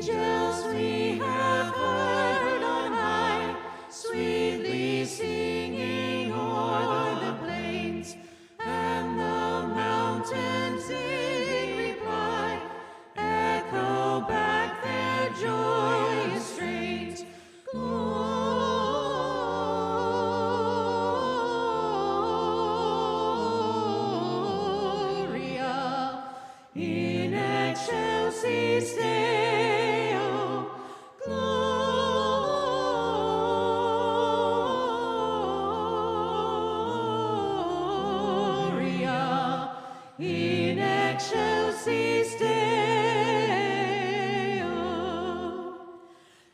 Angels we have heard on high, sweetly singing o'er the plains, and the mountains in reply echo back their joyous strains. Gloria in excelsis Deo. Gloria in excelsis Deo.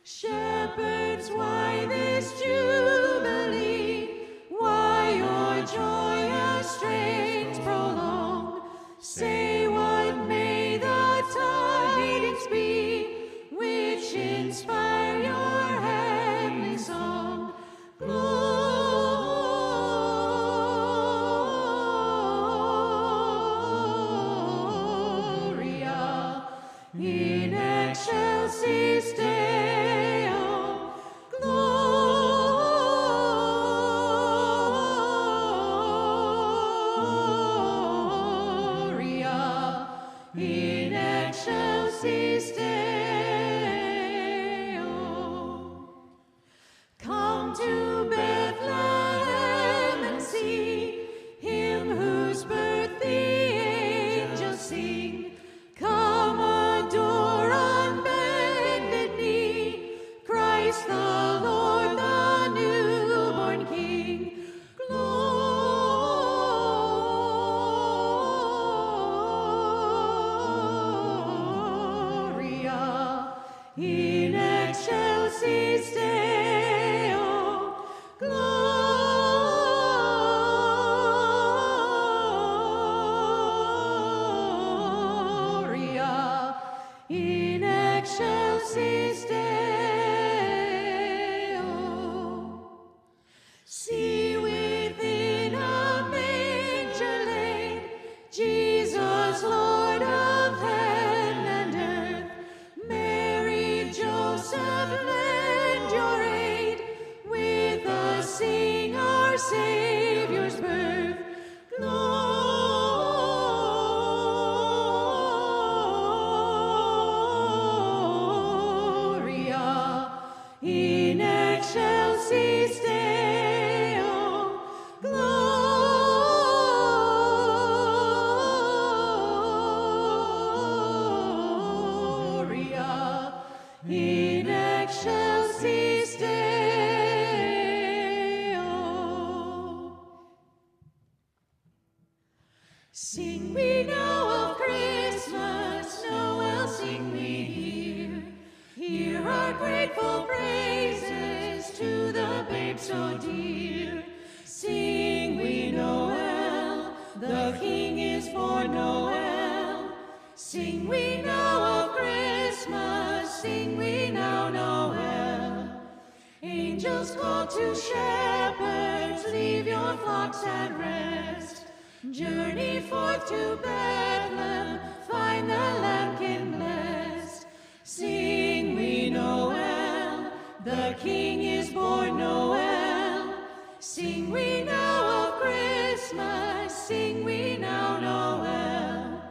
Shepherds, why this jubilee? Why your joyous strains prolong? Say, what may the tidings be which inspire your heavenly song? Gloria in excelsis Deo. Gloria in excelsis Deo. Come to Bethlehem and see him whose birth the angels sing. Come adore on bended knee Christ the Lord, the newborn King. Gloria in excelsis Deo. Gloria in excelsis Deo. See, within a manger laid, Jesus, Lord of heaven and earth. Mary, Joseph, lend your aid. With us sing our Savior's birth. Gloria in excelsis Deo. Gloria in excelsis Deo. Sing we now of Christmas, Noel, sing we here. Hear our grateful praises to the babe so dear. Sing we Noel, the King is born, Noel. Sing we now of Christmas, sing we now Noel. Angels call to shepherds, leave your flocks at rest. Journey forth to Bethlehem, find the lambkin blessed. Sing we Noel, the King is born, Noel. Sing we now of Christmas, sing we now Noel.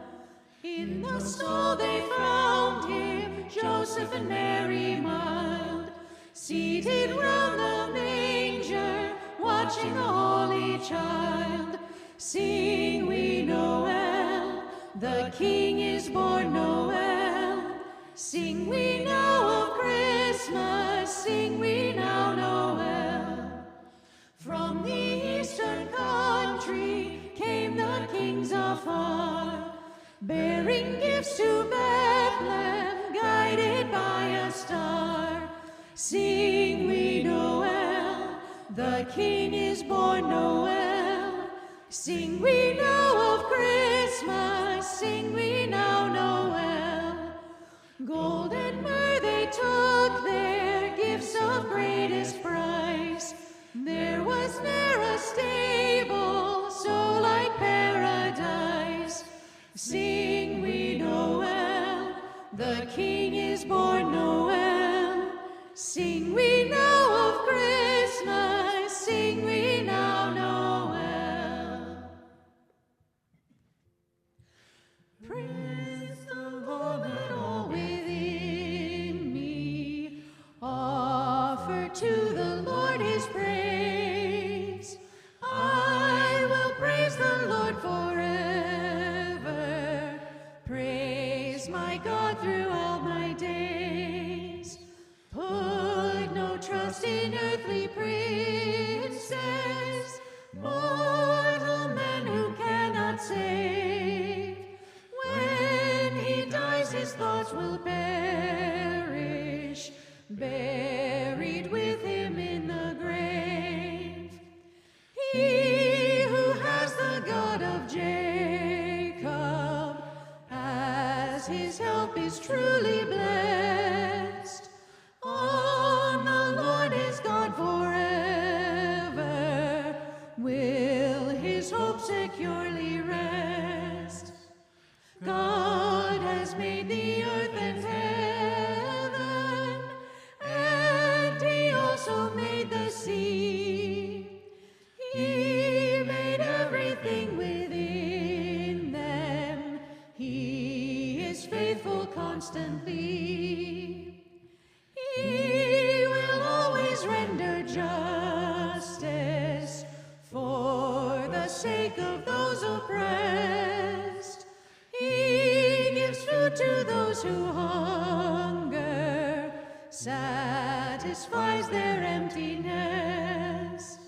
In the stall they found him, Joseph and Mary mild, seated round the manger, watching the holy child. Sing we Noel, the King is born, Noel. Sing we now of Christmas, sing we now Noel. From the eastern country came the kings afar, bearing gifts to Bethlehem, guided by a star. Sing we Noel, the King is born, Noel. Sing we now of Christmas, sing we now Noel. Gold and myrrh they took there, gifts of greatest price. There was ne'er a stable so like paradise. Sing we Noel, the King is born, Noel. Sing we now of Christmas, sing we now Noel. Praise the Lord, let all within me offer to the Lord his praise. I will praise the Lord forever, praise my God throughout my days. Put no trust in earthly princes, mortal men who cannot save. When he dies, his thoughts will perish, buried with him in the grave. He who has the God of Jacob as his help is truly blessed. On the Lord is God forever, will his hope securely rest. God has made the earth and heaven, and he also made the sea. He made everything within them. He is faithful constantly. He will always render justice for the sake of those oppressed. He gives food to those who hunger, satisfies their emptiness.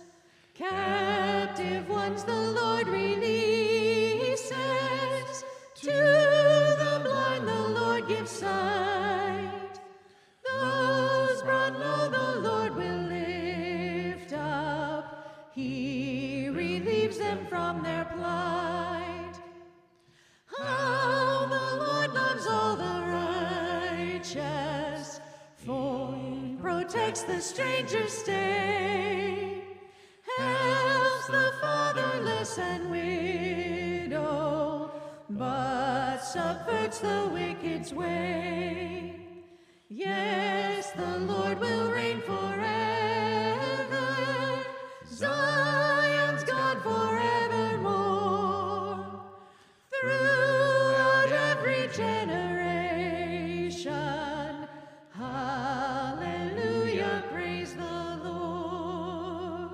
Captive ones the Lord releases, to the blind the Lord gives sight. Those brought low the Lord will lift up, he relieves them from their plight. How the Lord loves all the righteous, for he protects the stranger's stay, helps the fatherless and widow, but subverts the wicked's way. Yes, the Lord will reign forever, Zion's God forevermore. Throughout every generation, hallelujah, praise the Lord.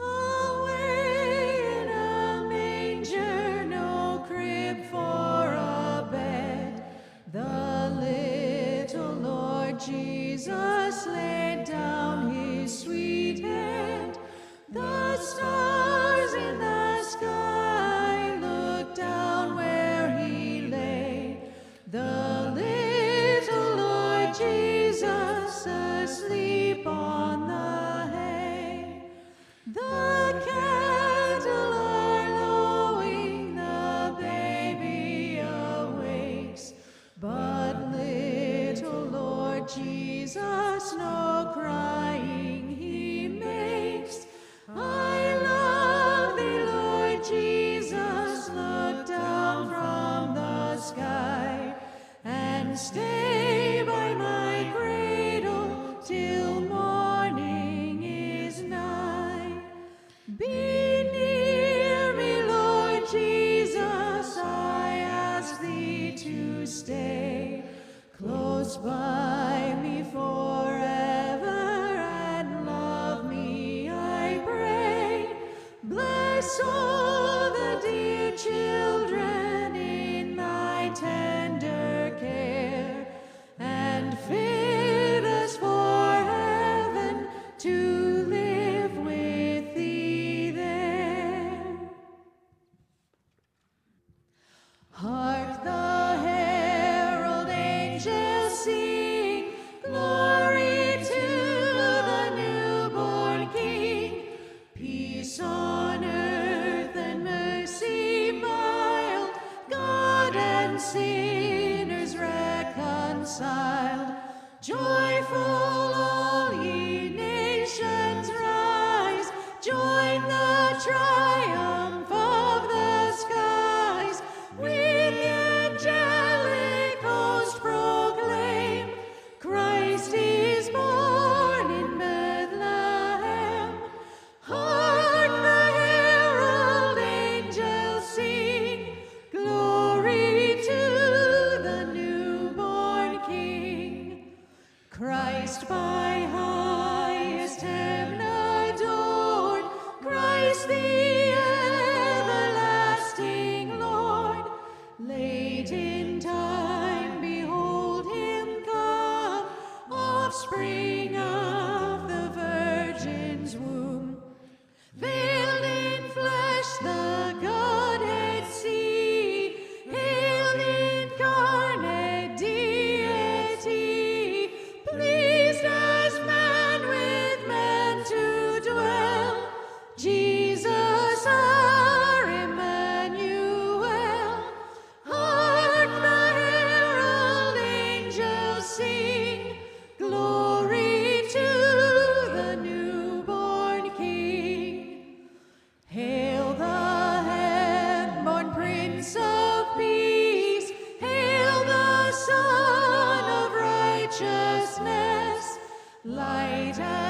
Away in a manger, no crib for a bed, the little Lord Jesus laid down his sweet head. The stars in the sky looked down where he lay, the little Lord Jesus asleep on the hay. The cattle are lowing, the baby awakes, but little Lord Jesus no crying he makes. I love thee, Lord Jesus, look down from the sky and stay by my cradle till morning is nigh. Be near me, Lord Jesus, I ask thee to stay close by me forever and love me, I pray. Bless all the dear children in thy tender care, and fit us for heaven to live with thee there. Hark the herald angels sing, glory to the newborn King. Peace on earth and mercy mild, God and sinners reconciled. Joyful all ye nations rise, join the triumph of the skies with light